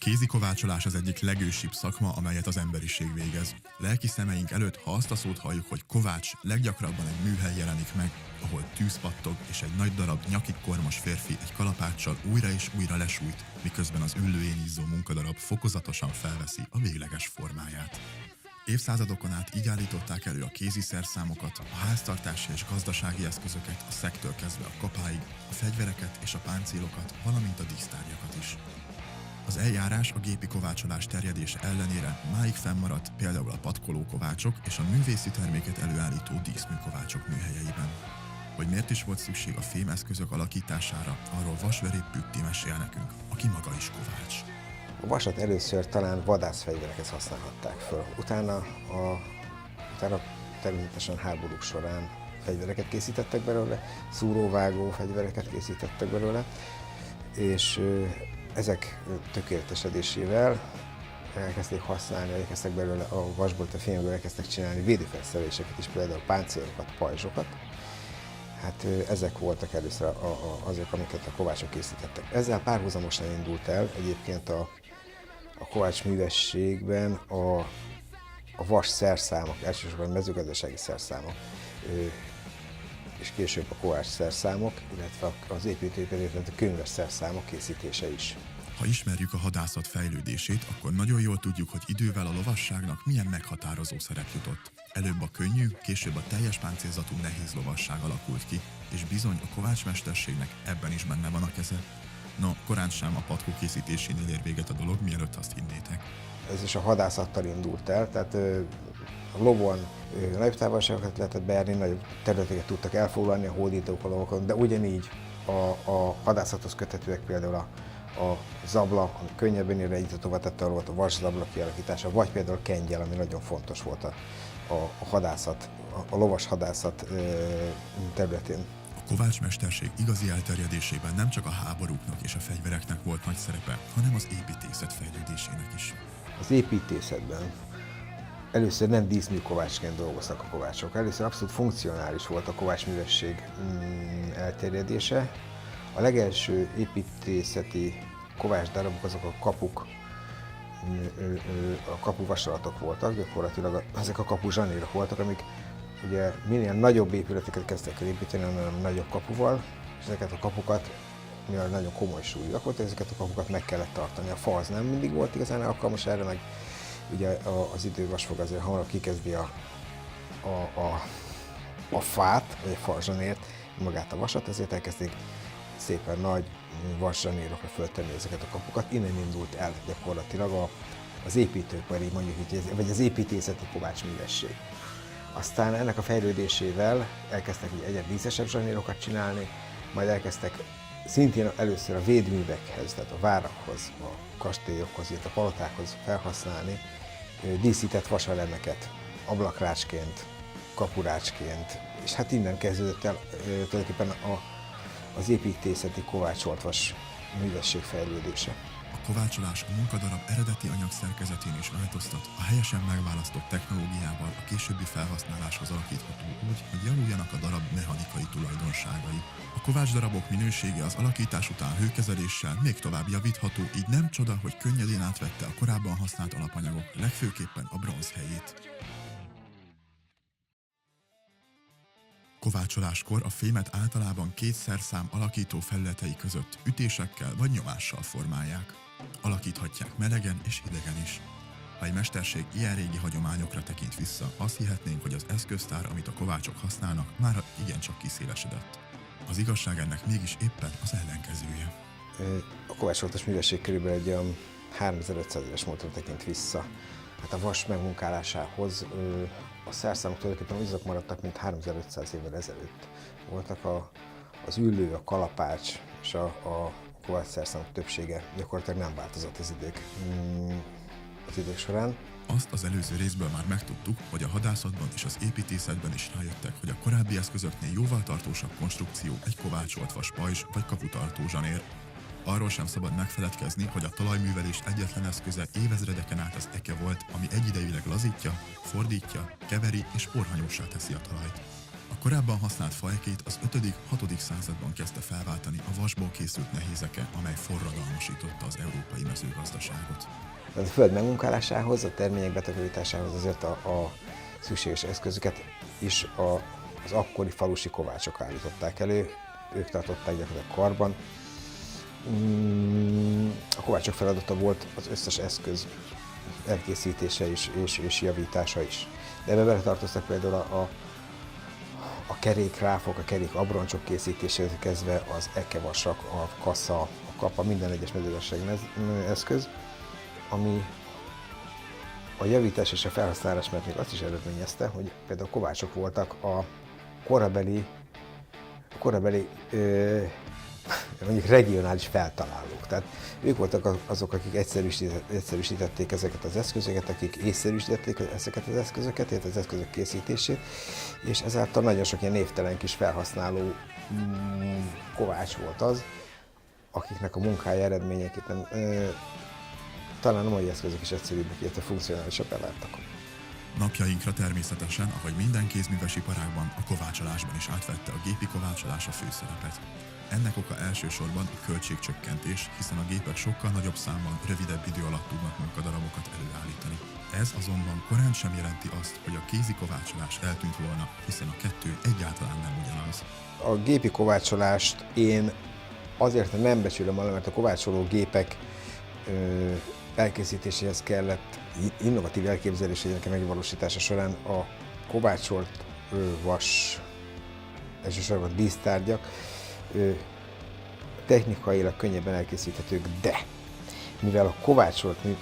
kézi kovácsolás az egyik legősibb szakma, amelyet az emberiség végez. Lelki szemeink előtt, ha azt a szót halljuk, hogy kovács, leggyakrabban egy műhely jelenik meg, ahol tűz pattog, és egy nagy darab nyakig kormos férfi egy kalapáccsal újra és újra lesújt, miközben az üllőjén izzó munkadarab fokozatosan felveszi a végleges formáját. Évszázadokon át így állították elő a kézi szerszámokat, a háztartási és gazdasági eszközöket, a szektől kezdve a kapáig, a fegyvereket és a páncélokat, valamint a dísztárgyakat is. Az eljárás a gépi kovácsolás terjedése ellenére máig fennmaradt például a patkolókovácsok és a művészi terméket előállító díszműkovácsok műhelyeiben. Hogy miért is volt szükség a fémeszközök alakítására, arról Vasveréb Pütti mesél nekünk, aki maga is kovács. A vasat először talán vadászfegyverekhez használhatták föl. Utána természetesen háborúk során fegyvereket készítettek belőle, szúróvágó fegyvereket készítettek belőle, és ezek tökéletesedésével elkezdték használni, elkezdtek belőle a vasból, a fémből elkezdtek csinálni védőfelszereléseket is, például páncélokat, pajzsokat. Hát ezek voltak először azok, amiket a kovácsok készítettek. Ezzel párhuzamosan indult el egyébként a kovács művességben a vas szerszámok, elsősorban mezőgazdasági szerszámok, és később a kovács szerszámok, illetve az építőiparban a könyves szerszámok készítése is. Ha ismerjük a hadászat fejlődését, akkor nagyon jól tudjuk, hogy idővel a lovasságnak milyen meghatározó szerep jutott. Előbb a könnyű, később a teljes páncélzatú nehéz lovasság alakult ki, és bizony a kovácsmesterségnek ebben is benne van a keze. No, korán sem a patkó készítésénél ér véget a dolog, mielőtt azt hinnétek. Ez is a hadászattal indult el, tehát a lovon nagyobb távolságokat lehetett bejárni, nagyobb területeket tudtak elfoglalni a hódítók a lovokon, de ugyanígy a hadászathoz köthetőek például a zabla, ami könnyebben irányítóvá tette a lovat, a vaszabla kialakítása, vagy például a kengyel, ami nagyon fontos volt a hadászat, a lovas hadászat területén. A kovácsmesterség igazi elterjedésében nem csak a háborúknak és a fegyvereknek volt nagy szerepe, hanem az építészet fejlődésének is. Az építészetben először nem díszműkovácsként dolgoztak a kovácsok. Először abszolút funkcionális volt a kovácsművesség elterjedése. A legelső építészeti kovácsdarabok azok a kapuk, a kapuvasalatok voltak, gyakorlatilag ezek a kapuzsanérok voltak, amik ugye minél nagyobb épületeket kezdtek el építeni, annál nagyobb kapuval, és ezeket a kapukat, mivel nagyon komoly súlyúak volt, ezeket a kapukat meg kellett tartani. A fa az nem mindig volt igazán alkalmas erre, meg ugye az idővasfog azért hamarabb kikezdi a fát, vagy a farzsanért, magát a vasat, ezért elkezdték szépen nagy vaszsanérokra föltenni ezeket a kapukat. Innen indult el gyakorlatilag az építőipari, mondjuk így, vagy az építészeti kovácsművesség. Aztán ennek a fejlődésével elkezdtek egyre díszesebb zsanérokat csinálni, majd elkezdtek szintén először a védművekhez, tehát a várakhoz, a kastélyokhoz, illetve a palotákhoz felhasználni díszített vaselemeket, ablakrácsként, kapurácsként, és hát innen kezdődött el tulajdonképpen az építészeti kovácsoltvas művesség fejlődése. A kovácsolás a munkadarab eredeti anyagszerkezetén is változtat, a helyesen megválasztott technológiával a későbbi felhasználáshoz alakítható úgy, hogy javuljanak a darab mechanikai tulajdonságai. A kovácsdarabok minősége az alakítás után hőkezeléssel még tovább javítható, így nem csoda, hogy könnyedén átvette a korábban használt alapanyagok, legfőképpen a bronz helyét. Kovácsoláskor a fémet általában két szerszám alakító felületei között ütésekkel vagy nyomással formálják. Alakíthatják melegen és hidegen is. Ha egy mesterség ilyen régi hagyományokra tekint vissza, azt hihetnénk, hogy az eszköztár, amit a kovácsok használnak, már igencsak kiszélesedett. Az igazság ennek mégis éppen az ellenkezője. A kovácsoltvas művesség körülbelül egy olyan 3500 éves múltra tekint vissza. Hát a vas megmunkálásához a szerszámok tulajdonképpen azok maradtak, mint 3500 évvel ezelőtt. Voltak az üllő, a kalapács és a kovács szerszámok többsége gyakorlatilag nem változott az idők során. Azt az előző részből már megtudtuk, hogy a hadászatban és az építészetben is rájöttek, hogy a korábbi eszközöknél jóval tartósabb konstrukció egy kovácsoltvas pajzs vagy kaputartó zsanér. Arról sem szabad megfeledkezni, hogy a talajművelés egyetlen eszköze évezredeken át az eke volt, ami egyidejűleg lazítja, fordítja, keveri és porhanyósá teszi a talajt. A korábban használt faekét az 5.-6. században kezdte felváltani a vasból készült nehézeke, amely forradalmasította az európai mezőgazdaságot. A föld megmunkálásához, a termények betakarításához azért a szükséges eszközöket is az akkori falusi kovácsok állították elő, ők tartották gyakorlatilag karban. A kovácsok feladata volt az összes eszköz elkészítése és javítása is. De ebbe beletartoztak például a kerékráfok, a kerék abroncsok készítéséhez kezdve az ekevasak, a kasza, a kapa, minden egyes mezőgazdasági eszköz, ami a javítás és a felhasználás mert még azt is eredményezte, hogy például kovácsok voltak a korabeli mondjuk regionális feltalálók. Tehát ők voltak azok, akik egyszerűsítették ezeket az eszközöket, akik észszerűsítették ezeket az eszközöket, illetve az eszközök készítését, és ezáltal nagyon sok ilyen névtelen kis felhasználó kovács volt az, akiknek a munkája eredményeképpen talán a mai eszközök is egyszerűbbek, illetve funkcionálisabb elláttak. Napjainkra természetesen, ahogy minden kézműves iparágban, a kovácsolásban is átvette a gépi kovácsolás a főszerepet. Ennek oka elsősorban a költségcsökkentés, hiszen a gépek sokkal nagyobb számban, rövidebb idő alatt tudnak munkadarabokat előállítani. Ez azonban korán sem jelenti azt, hogy a kézi kovácsolás eltűnt volna, hiszen a kettő egyáltalán nem ugyanaz. A gépi kovácsolást én azért nem becsülöm alá, mert a kovácsoló gépek elkészítéséhez kellett innovatív elképzeléseinek a megvalósítása során a kovácsolt vas, elsősorban dísztárgyak technikailag könnyebben elkészíthetők, de mivel a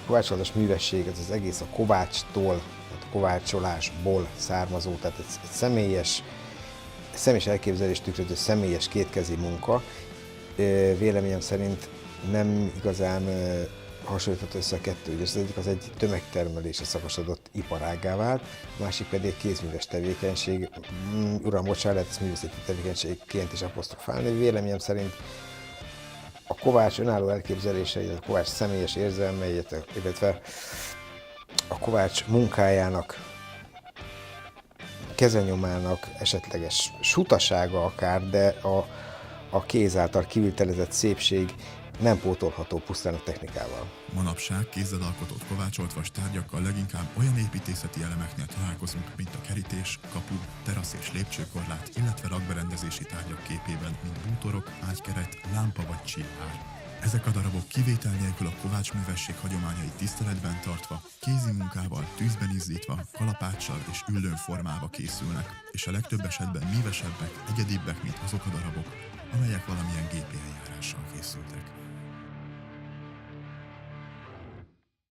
kovácsolás művesség, ez az egész a kovácstól, a kovácsolásból származó, tehát egy személyes elképzelést tükröző személyes kétkezi munka, véleményem szerint nem igazán hasonlítható össze a kettő. Ugye az egyik az egy tömegtermelésre szakosodott iparággá vált, a másik pedig egy kézműves tevékenység. Uram, bocsánat, lehet ezt művészeti tevékenységként is apostrofálni. Véleményem szerint a kovács önálló elképzelései, a kovács személyes érzelmei, illetve a kovács munkájának, kezenyomának esetleges sutasága akár, de a kéz által kivitelezett szépség nem pótolható pusztán a technikával. Manapság kézzel alkotott kovácsolt vas tárgyakkal leginkább olyan építészeti elemeknél találkozunk, mint a kerítés, kapu, terasz és lépcsőkorlát, illetve rakberendezési tárgyak képében, mint bútorok, ágykeret, lámpa vagy csillár. Ezek a darabok kivétel nélkül a kovácsművesség hagyományait tiszteletben tartva, kézi munkával, tűzben izzítva, kalapáccsal és üllőn formálva készülnek, és a legtöbb esetben mívesebbek, egyedibbek, mint azok a darabok, amelyek valamilyen gépi eljárással készültek.